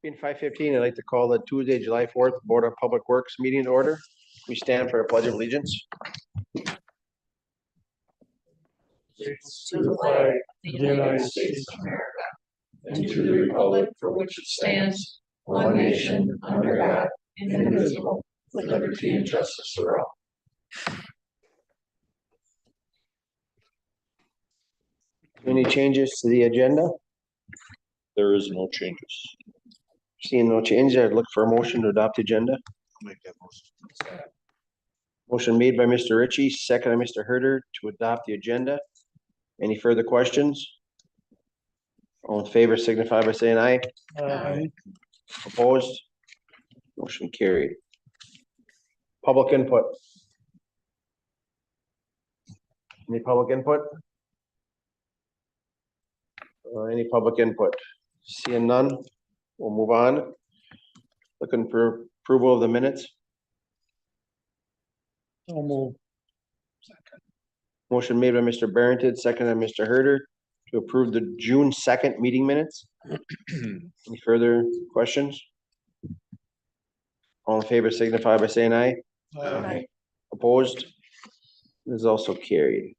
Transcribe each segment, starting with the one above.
Being 5:15, I'd like to call the Tuesday, July 4th Board of Public Works meeting to order. We stand for the Pledge of Allegiance. To the flag of the United States of America and to the republic for which it stands, one nation under God, indivisible, with liberty and justice for all. Any changes to the agenda? There is no changes. Seeing no changes, I'd look for a motion to adopt the agenda. Make that motion. Motion made by Mr. Ritchie, second by Mr. Herder to adopt the agenda. Any further questions? All in favor signify by saying aye. Aye. Opposed? Motion carried. Public input. Any public input? Any public input? Seeing none, we'll move on. Looking for approval of the minutes. So move. Motion made by Mr. Barrington, second by Mr. Herder to approve the June 2nd meeting minutes. Any further questions? All in favor signify by saying aye. Aye. Opposed? This is also carried.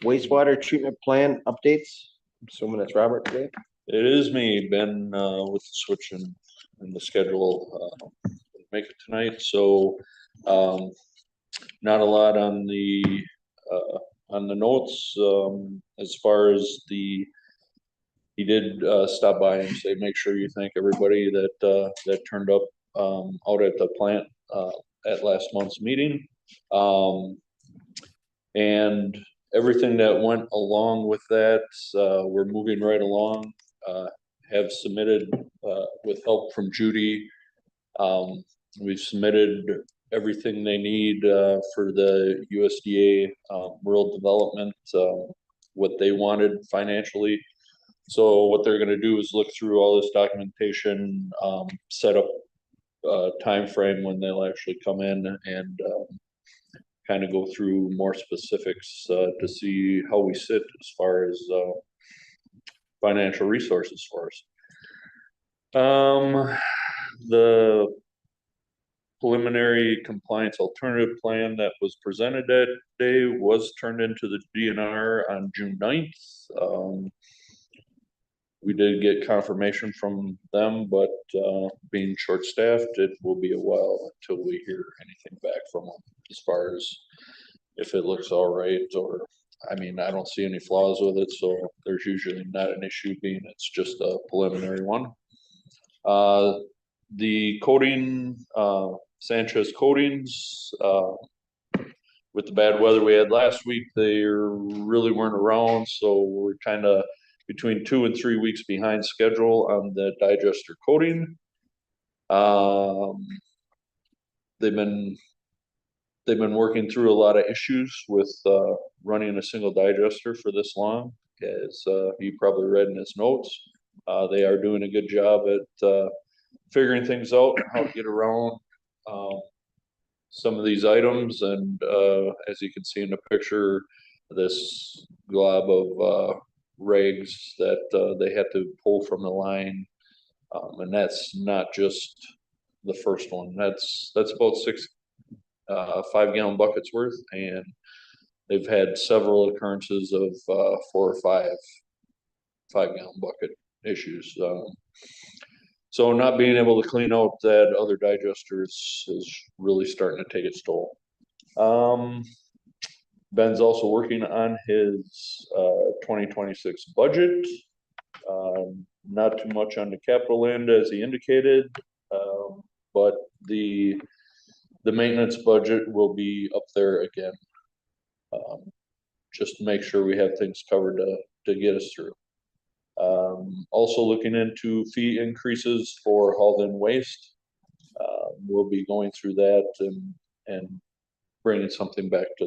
Wastewater treatment plan updates. I'm assuming that's Robert today. It is me, Ben, with the switch in the schedule, make it tonight, so, not a lot on the notes, as far as he did, stop by and say, make sure you thank everybody that turned up, out at the plant, at last month's meeting. And everything that went along with that, we're moving right along, have submitted, with help from Judy. We've submitted everything they need, for the USDA, rural development, what they wanted financially. So what they're gonna do is look through all this documentation, set up a time frame when they'll actually come in and, kind of go through more specifics, to see how we sit as far as, financial resources for us. The preliminary compliance alternative plan that was presented that day was turned into the DNR on June 9th. We did get confirmation from them, but, being short-staffed, it will be a while until we hear anything back from them as far as if it looks all right, or, I mean, I don't see any flaws with it, so there's usually not an issue, being it's just a preliminary one. The coating, Sanchez Coatings, with the bad weather we had last week, they really weren't around, so we're kind of between 2 and 3 weeks behind schedule on the digester coating. They've been working through a lot of issues with, running a single digester for this long, as, you probably read in his notes. They are doing a good job at, figuring things out, how to get around, some of these items, and, as you can see in the picture, this glob of, rigs that, they had to pull from the line. And that's not just the first one, that's about 6 5-gallon buckets worth, and they've had several occurrences of, 4 or 5 5-gallon bucket issues. So not being able to clean out that other digester is really starting to take its toll. Ben's also working on his, 2026 budget. Not too much on the capital end, as he indicated, but the maintenance budget will be up there again. Just to make sure we have things covered to get us through. Also looking into fee increases for hauled in waste. We'll be going through that and bringing something back to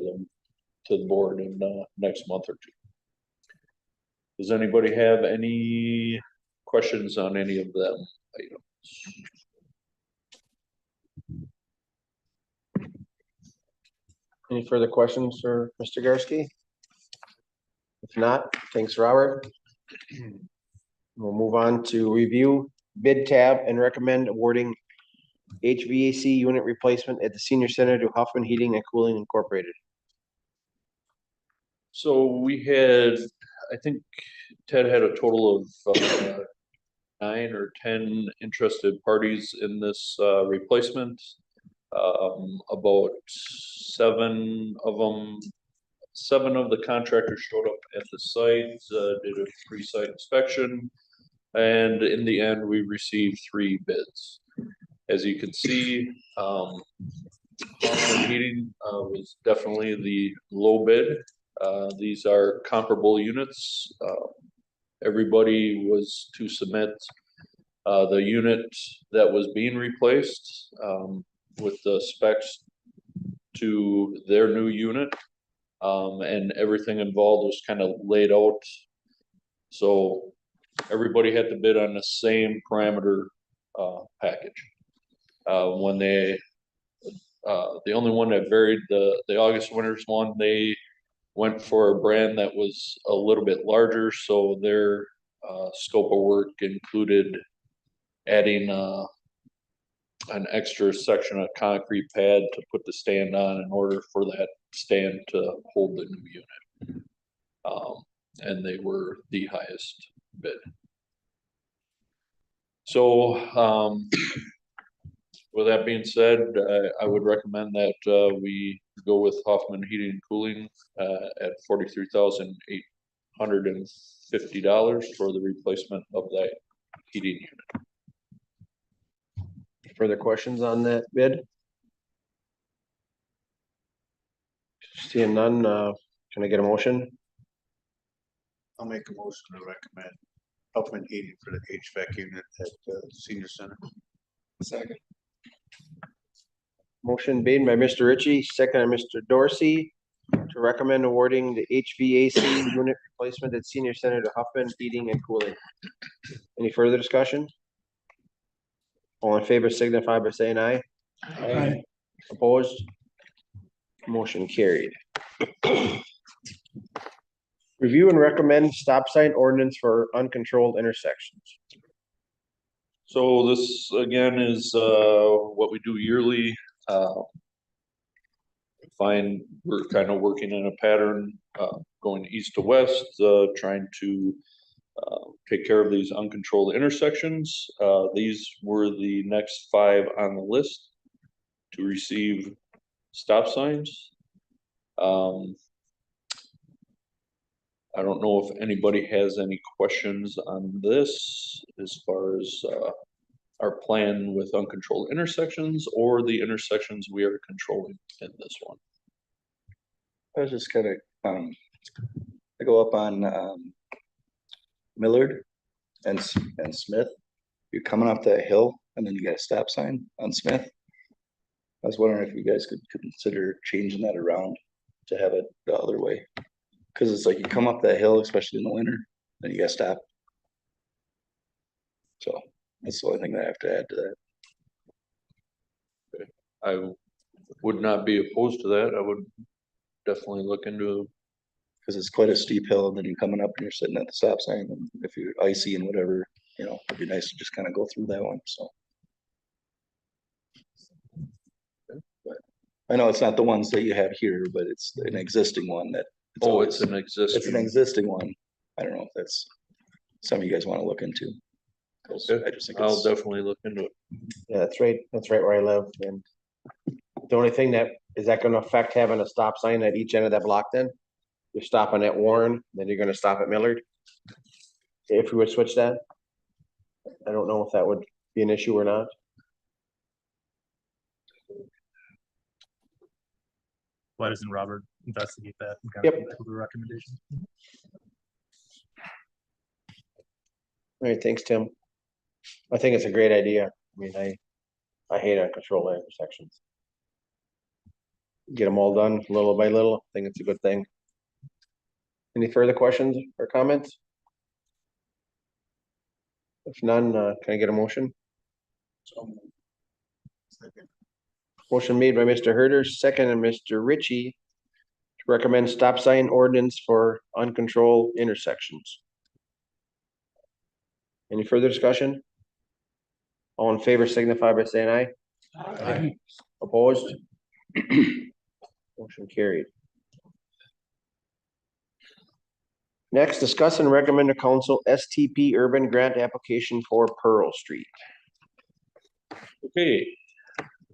the board in, next month or two. Does anybody have any questions on any of them items? Any further questions for Mr. Garski? If not, thanks, Robert. We'll move on to review bid tab and recommend awarding HVAC unit replacement at the senior center to Huffman Heating and Cooling Incorporated. So we had, I think Ted had a total of 9 or 10 interested parties in this replacement. About 7 of them, 7 of the contractors showed up at the site, did a pre-site inspection. And in the end, we received 3 bids. As you can see, Hoffman Heating was definitely the low bid. These are comparable units. Everybody was to submit the unit that was being replaced with the specs to their new unit. And everything involved was kind of laid out. So everybody had to bid on the same parameter package. When they, the only one that varied, the August Winters one, they went for a brand that was a little bit larger, so their scope of work included adding an extra section of concrete pad to put the stand on in order for that stand to hold the new unit. And they were the highest bid. So with that being said, I would recommend that we go with Hoffman Heating and Cooling at $43,850 for the replacement of that heating unit. Further questions on that bid? Seeing none, can I get a motion? I'll make a motion to recommend Huffman Heating for the HVAC unit at the senior center. Second. Motion made by Mr. Ritchie, second by Mr. Dorsey, to recommend awarding the HVAC unit replacement at senior center to Huffman Heating and Cooling. Any further discussion? All in favor signify by saying aye. Aye. Opposed? Motion carried. Review and recommend stop sign ordinance for uncontrolled intersections. So this again is what we do yearly. Find we're kind of working in a pattern going east to west, trying to take care of these uncontrolled intersections. These were the next 5 on the list to receive stop signs. I don't know if anybody has any questions on this as far as our plan with uncontrolled intersections or the intersections we are controlling in this one. I was just kind of, I go up on Millard and Smith. You're coming up that hill and then you got a stop sign on Smith. I was wondering if you guys could consider changing that around to have it the other way. Cause it's like you come up that hill, especially in the winter, then you gotta stop. So that's the only thing that I have to add to that. I would not be opposed to that. I would definitely look into. Cause it's quite a steep hill and then you're coming up and you're sitting at the stop sign and if you're icy and whatever, you know, it'd be nice to just kind of go through that one, so. But I know it's not the ones that you have here, but it's an existing one that. Oh, it's an It's an existing. existing one. I don't know if that's something you guys want to look into. 'Cause Okay. I just think I'll it's, definitely look into it. Yeah, that's right where I live, and the only thing that, is that gonna affect having a stop sign at each end of that block then? You're stopping at Warren, then you're gonna stop at Millard? If we would switch that? I don't know if that would be an issue or not. Why doesn't Robert investigate that and kind Yep. of come back with a recommendation? All right, thanks, Tim. I think it's a great idea. I mean, I hate uncontrolled intersections. Get them all done little by little. I think it's a good thing. Any further questions or comments? If none, can I get a motion? Second. Motion made by Mr. Herder, second and Mr. Ritchie to recommend stop sign ordinance for uncontrolled intersections. Any further discussion? All in favor signify by saying aye. Aye. Opposed? Motion carried. Next, discuss and recommend to council STP urban grant application for Pearl Street. Okay.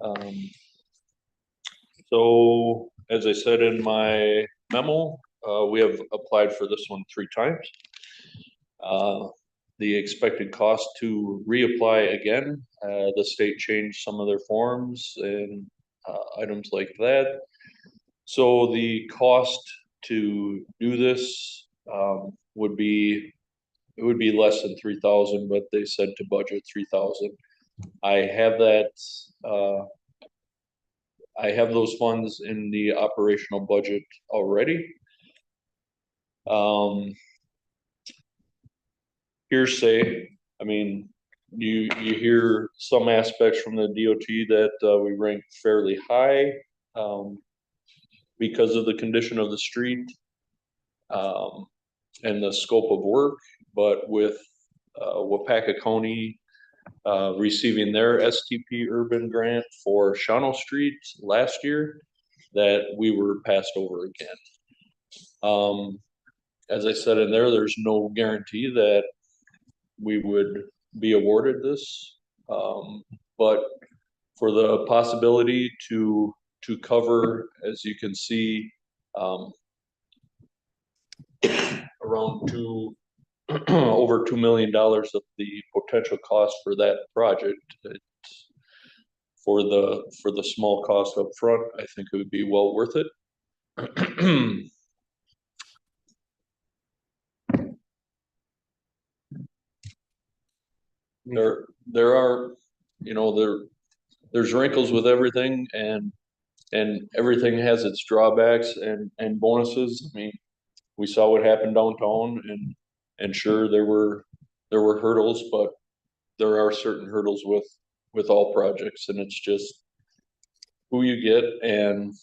Um, So as I said in my memo, we have applied for this one 3 times. The expected cost to reapply again, the state changed some of their forms and items like that. So the cost to do this would be, it would be less than 3,000, but they said to budget 3,000. I have that, I have those funds in the operational budget already. Hearsay, I mean, you hear some aspects from the DOT that we rank fairly high because of the condition of the street and the scope of work, but with Wapaka County receiving their STP urban grant for Shawano Street last year, that we were passed over again. As I said in there, there's no guarantee that we would be awarded this. But for the possibility to cover, as you can see, around over $2 million of the potential cost for that project. For the small cost up front, I think it would be well worth it. There are, you know, there's wrinkles with everything, and everything has its drawbacks and bonuses. I mean, we saw what happened downtown, and sure, there were hurdles, but there are certain hurdles with all projects, and it's just who you get and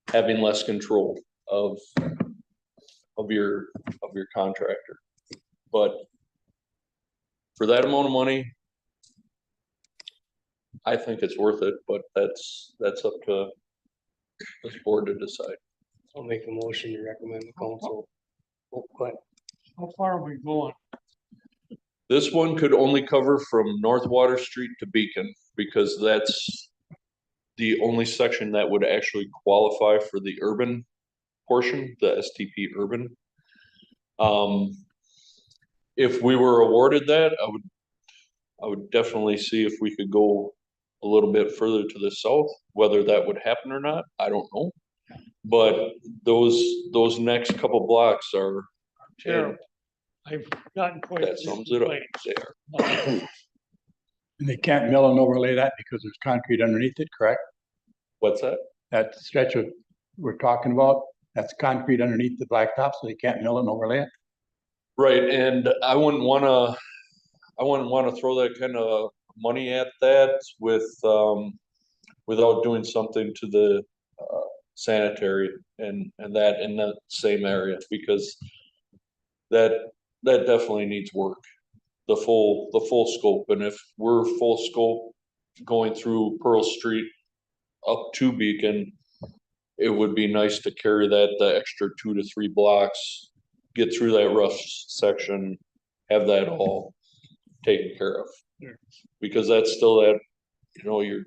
having less control of your contractor. But for that amount of money, I think it's worth it, but that's up to this board to decide. I'll make a motion to recommend the council. How far are we going? This one could only cover from North Water Street to Beacon, because that's the only section that would actually qualify for the urban portion, the STP urban. If we were awarded that, I would definitely see if we could go a little bit further to the south. Whether that would happen or not, I don't know. But those next couple blocks are Terrible. I've gotten quite. that sums it up there. And they can't mill and overlay that because there's concrete underneath it, correct? What's that? That stretch of, we're talking about, that's concrete underneath the blacktop, so they can't mill and overlay it? Right, and I wouldn't wanna throw that kind of money at that without doing something to the sanitary and that in that same area, because that definitely needs work, the full scope. And if we're full scope going through Pearl Street up to Beacon, it would be nice to carry the extra 2 to 3 blocks, get through that rough section, have that all taken care of. Because that's still that, you know, you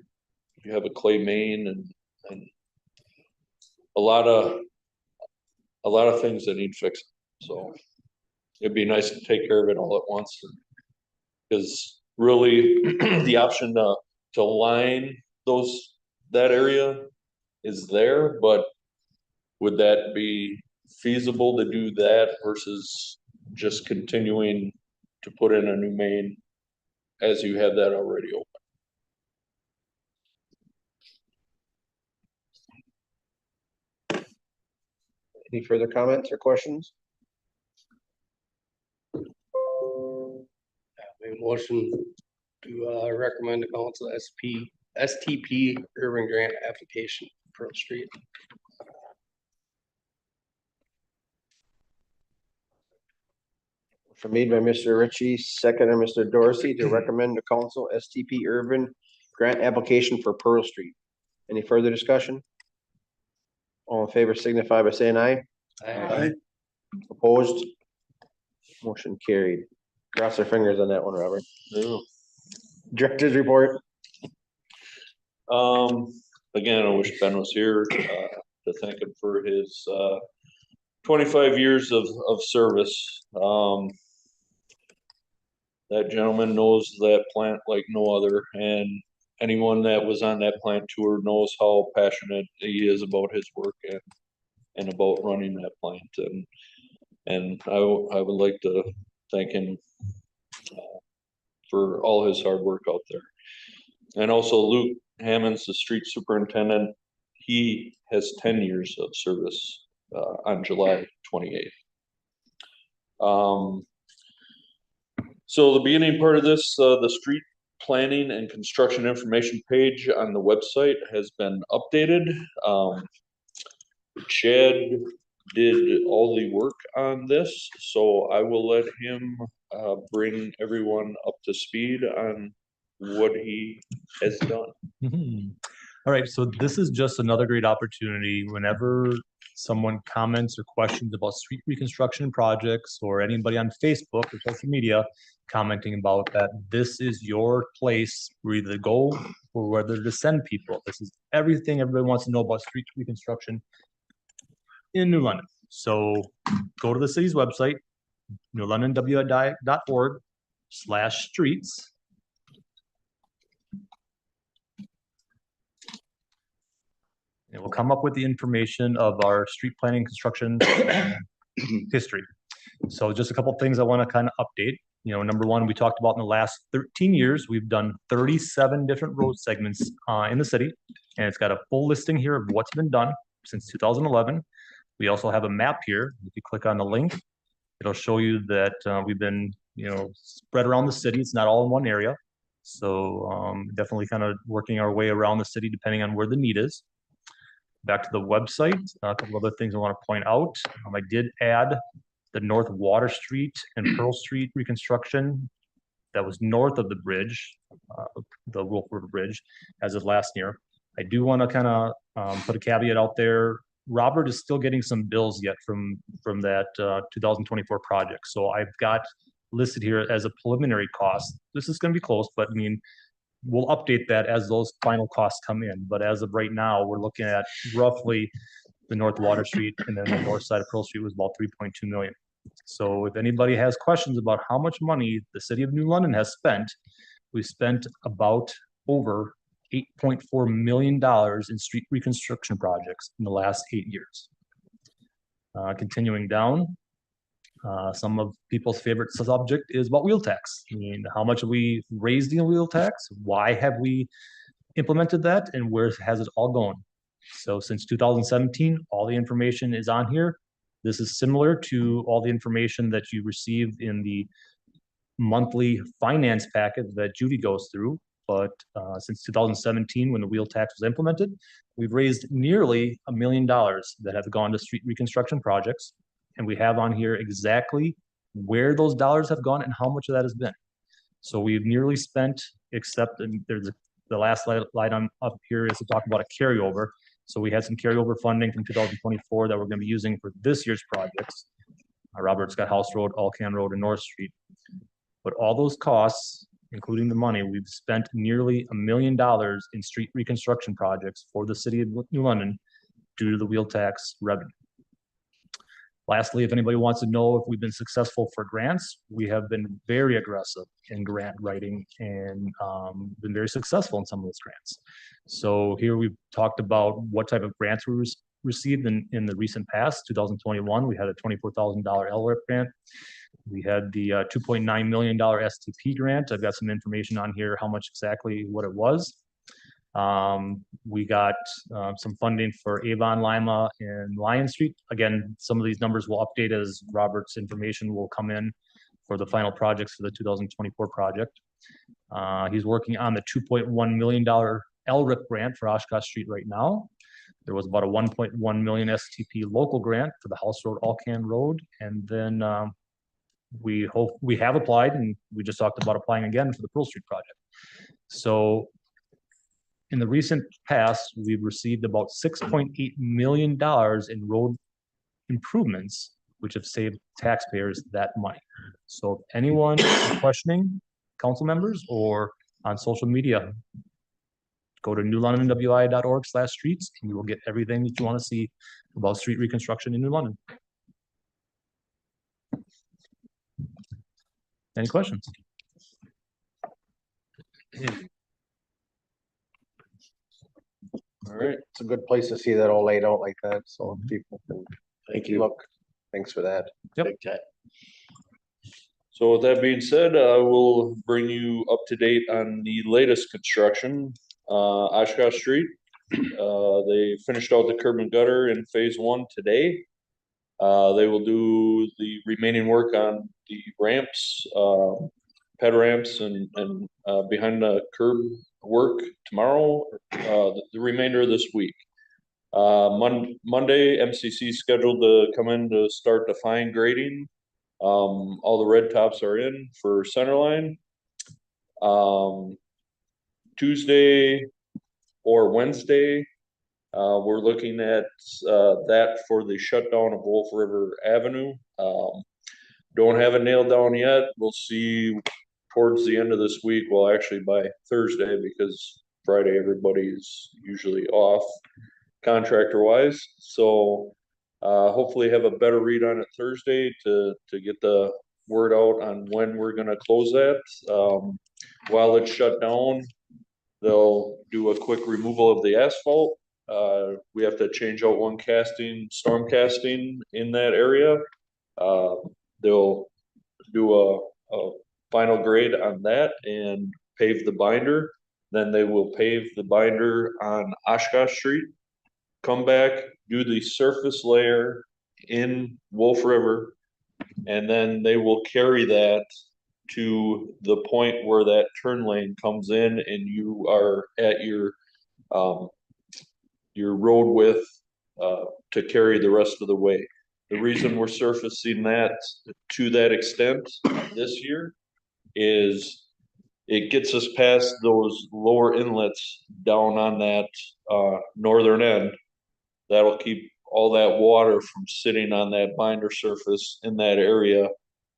have a clay main and a lot of things that need fixing. So it'd be nice to take care of it all at once. Because really the option to line that area is there, but would that be feasible to do that versus just continuing to put in a new main as you have that already open? Any further comments or questions? Make a motion to recommend the council STP urban grant application, Pearl Street. Motion made by Mr. Ritchie, second by Mr. Dorsey to recommend to council STP Urban grant application for Pearl Street. Any further discussion? All in favor signify by saying aye. Aye. Opposed? Motion carried. Cross our fingers on that one, Robert. Director's report. Again, I wish Ben was here, to thank him for his, 25 years of service. That gentleman knows that plant like no other, and anyone that was on that plant tour knows how passionate he is about his work and about running that plant. And I would like to thank him for all his hard work out there. And also Luke Hammonds, the street superintendent, he has 10 years of service on July 28th. So the beginning part of this, the street planning and construction information page on the website has been updated. Chad did all the work on this, so I will let him bring everyone up to speed on what he has done. Mhm. All right, so this is just another great opportunity whenever someone comments or questions about street reconstruction projects or anybody on Facebook or social media commenting about that. This is your place where you either go or whether to send people. This is everything everybody wants to know about street reconstruction in New London. So go to the city's website, newlondonwi.org/streets. It will come up with the information of our street planning construction history. So just a couple things I want to kind of update. Number one, we talked about in the last 13 years, we've done 37 different road segments in the city. And it's got a full listing here of what's been done since 2011. We also have a map here. If you click on the link, it'll show you that we've been, spread around the city. It's not all in one area. So definitely kind of working our way around the city depending on where the need is. Back to the website, a couple other things I want to point out. I did add the North Water Street and Pearl Street reconstruction that was north of the bridge, the Wolf River Bridge, as of last year. I do want to kind of put a caveat out there. Robert is still getting some bills yet from that 2024 project. So I've got listed here as a preliminary cost. This is going to be close, but I mean, we'll update that as those final costs come in. But as of right now, we're looking at roughly the North Water Street and then the north side of Pearl Street was about 3.2 million. So if anybody has questions about how much money the city of New London has spent, we spent about over $8.4 million in street reconstruction projects in the last 8 years. Continuing down, some of people's favorite subject is about wheel tax. I mean, how much have we raised the wheel tax? Why have we implemented that? And where has it all gone? So since 2017, all the information is on here. This is similar to all the information that you received in the monthly finance packet that Judy goes through. But since 2017, when the wheel tax was implemented, we've raised nearly $1 million that have gone to street reconstruction projects. And we have on here exactly where those dollars have gone and how much of that has been. So we've nearly spent, except there's the last slide on up here is to talk about a carryover. So we had some carryover funding from 2024 that we're going to be using for this year's projects. Robert Scott House Road, Alcan Road, and North Street. But all those costs, including the money, we've spent nearly $1 million in street reconstruction projects for the city of New London due to the wheel tax revenue. Lastly, if anybody wants to know if we've been successful for grants, we have been very aggressive in grant writing and been very successful in some of those grants. So here we've talked about what type of grants we received in the recent past. 2021, we had a $24,000 LRIP grant. We had the $2.9 million STP grant. I've got some information on here, how much exactly what it was. We got some funding for Avon, Lima, and Lion Street. Again, some of these numbers will update as Robert's information will come in for the final projects for the 2024 project. He's working on the $2.1 million LRIP grant for Oshkosh Street right now. There was about a $1.1 million STP local grant for the House Road, Alcan Road, and then we have applied, and we just talked about applying again for the Pearl Street project. So in the recent past, we've received about $6.8 million in road improvements, which have saved taxpayers that money. So if anyone is questioning, council members or on social media, go to newlondonwi.org/streets, and you will get everything that you want to see about street reconstruction in New London. Any questions? All right, It's a good place to see that all laid out like that, so people can Thank you. look. Thanks for that. Yep. Big time. so with that being said, I will bring you up to date on the latest construction. Oshkosh Street, they finished out the curb and gutter in phase 1 today. They will do the remaining work on the ramps, ped ramps and behind the curb work tomorrow, the remainder of this week. Monday, MCC scheduled to come in to start the fine grading. All the red tops are in for Centerline. Tuesday or Wednesday, we're looking at that for the shutdown of Wolf River Avenue. Don't have it nailed down yet. We'll see towards the end of this week. Well, actually by Thursday, because Friday everybody's usually off contractor wise. So hopefully have a better read on it Thursday to get the word out on when we're gonna close that. While it's shut down, they'll do a quick removal of the asphalt. We have to change out one casting, storm casting in that area. They'll do a final grade on that and pave the binder. Then they will pave the binder on Oshkosh Street, come back, do the surface layer in Wolf River, and then they will carry that to the point where that turn lane comes in and you are at your road width to carry the rest of the way. The reason we're surfacing that to that extent this year is it gets us past those lower inlets down on that northern end. That'll keep all that water from sitting on that binder surface in that area.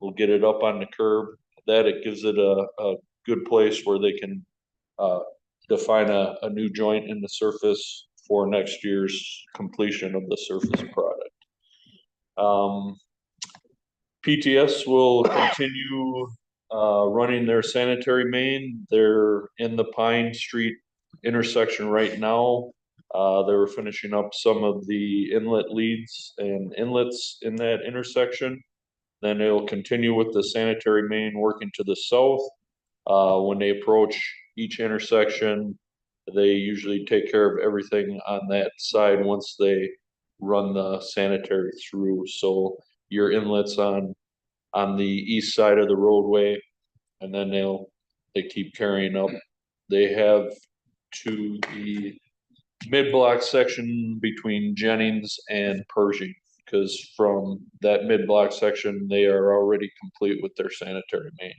We'll get it up on the curb. That it gives it a good place where they can define a new joint in the surface for next year's completion of the surface product. PTS will continue running their sanitary main. They're in the Pine Street intersection right now. They were finishing up some of the inlet leads and inlets in that intersection. Then they'll continue with the sanitary main working to the south. When they approach each intersection, they usually take care of everything on that side once they run the sanitary through. So your inlets on the east side of the roadway, and then they keep carrying up. They have to the mid-block section between Jennings and Pershing, because from that mid-block section, they are already complete with their sanitary main.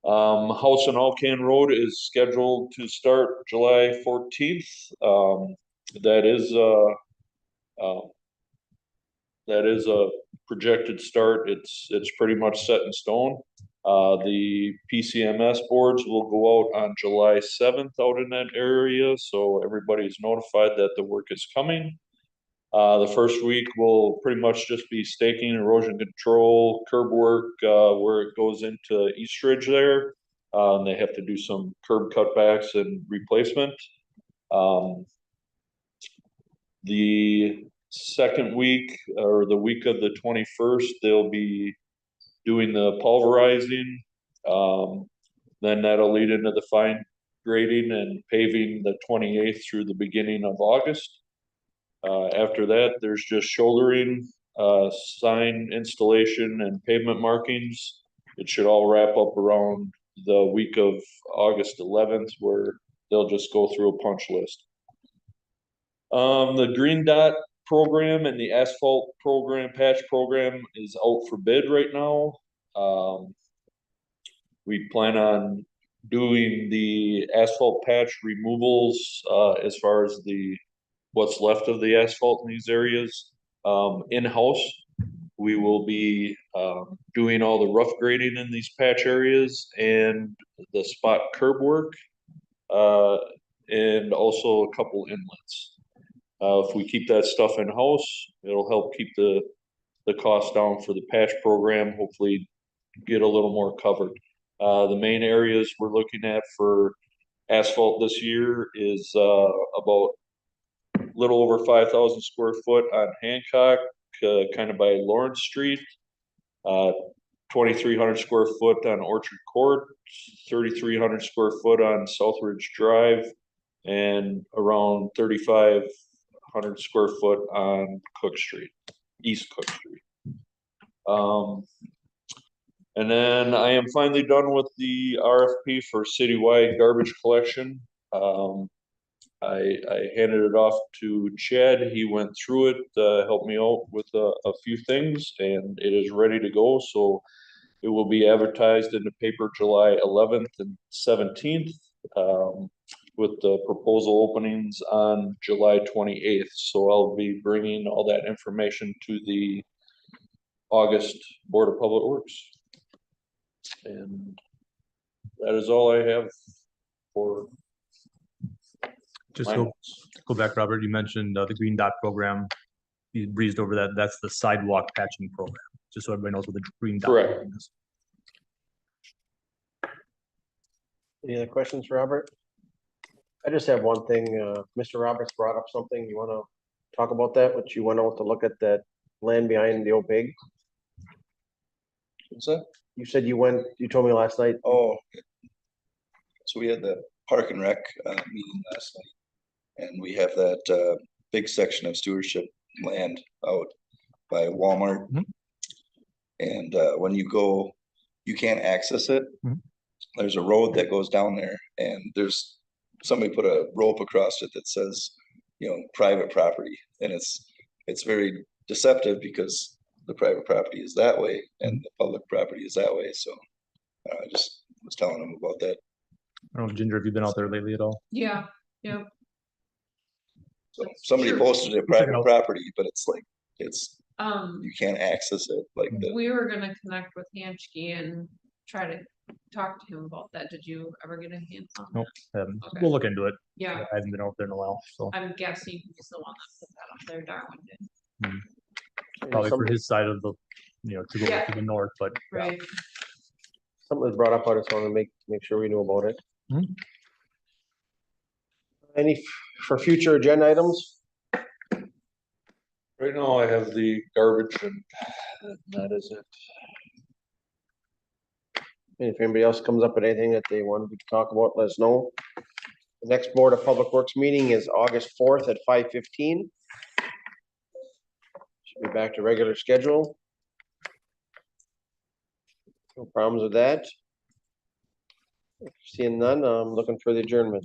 House on Alcan Road is scheduled to start July 14th. That is a projected start. It's pretty much set in stone. The PCMS boards will go out on July 7th out in that area, so everybody's notified that the work is coming. The first week will pretty much just be staking, erosion control, curb work, where it goes into Eastridge there. And they have to do some curb cutbacks and replacement. The second week, or the week of the 21st, they'll be doing the pulverizing. Then that'll lead into the fine grading and paving the 28th through the beginning of August. After that, there's just shouldering, sign installation and pavement markings. It should all wrap up around the week of August 11th, where they'll just go through a punch list. The green dot program and the asphalt program, patch program, is out for bid right now. We plan on doing the asphalt patch removals, as far as what's left of the asphalt in these areas, in-house. We will be, doing all the rough grading in these patch areas and the spot curb work, and also a couple inlets. If we keep that stuff in-house, it'll help keep the cost down for the patch program, hopefully get a little more covered. The main areas we're looking at for asphalt this year is, about a little over 5,000 square foot on Hancock, kind of by Lawrence Street. 2,300 square foot on Orchard Court, 3,300 square foot on Southridge Drive, and around 3,500 square foot on Cook Street, East Cook Street. And then I am finally done with the RFP for citywide garbage collection. I handed it off to Chad. He went through it, helped me out with a few things, and it is ready to go. So it will be advertised in the paper July 11th and 17th, with the proposal openings on July 28th. So I'll be bringing all that information to the August Board of Public Works. And that is all I have for Just my go, notes. go back, Robert, you mentioned the Green Dot program. You breezed over that. That's the sidewalk patching program, just so everybody knows what the Green Dot Correct. program is. Any other questions, for Robert? I just have one thing. Mr. Roberts brought up something. You wanna talk about that? What you went out to look at that land behind the old pig? What's that? You said you told me last night. Oh. So we had the Park and Rec meeting last night. And we have that big section of stewardship land out by Walmart. Mhm. And when you go, you can't access it. Mhm. There's a road that goes down there, and there's somebody put a rope across it that says, private property. And it's very deceptive because the private property is that way and the public property is that way. So I just was telling them about that. I don't know, Ginger, have you been out there lately at all? Yeah, So somebody Sure. posted it Check it private out. property, but it's um, you can't access it like the. we were gonna connect with Hanchke and try to talk to him about that. Did you ever get a hand on Nope. that? Um, Okay. We'll look into it. Yeah, I haven't been out there in a while, so I'm guessing he's the one that put that up there, Darwin did. probably for Something his side of the, to go Yeah. to the north, but yeah. Right, was brought up. I just want to make sure we knew about it. Mhm. Any for future agenda items? Right now I have the garbage and that is it. And if anybody else comes up with anything that they wanted to talk about, let us know. The next Board of Public Works meeting is August 4th at 5:15. Should be back to regular schedule. No problems with that. Seeing none, I'm looking for the adjournment.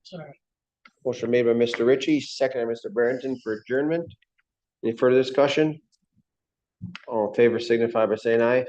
Sorry. Motion made by Mr. Ritchie, second by Mr. Barrington for adjournment. Any further discussion? All in favor signify by saying aye.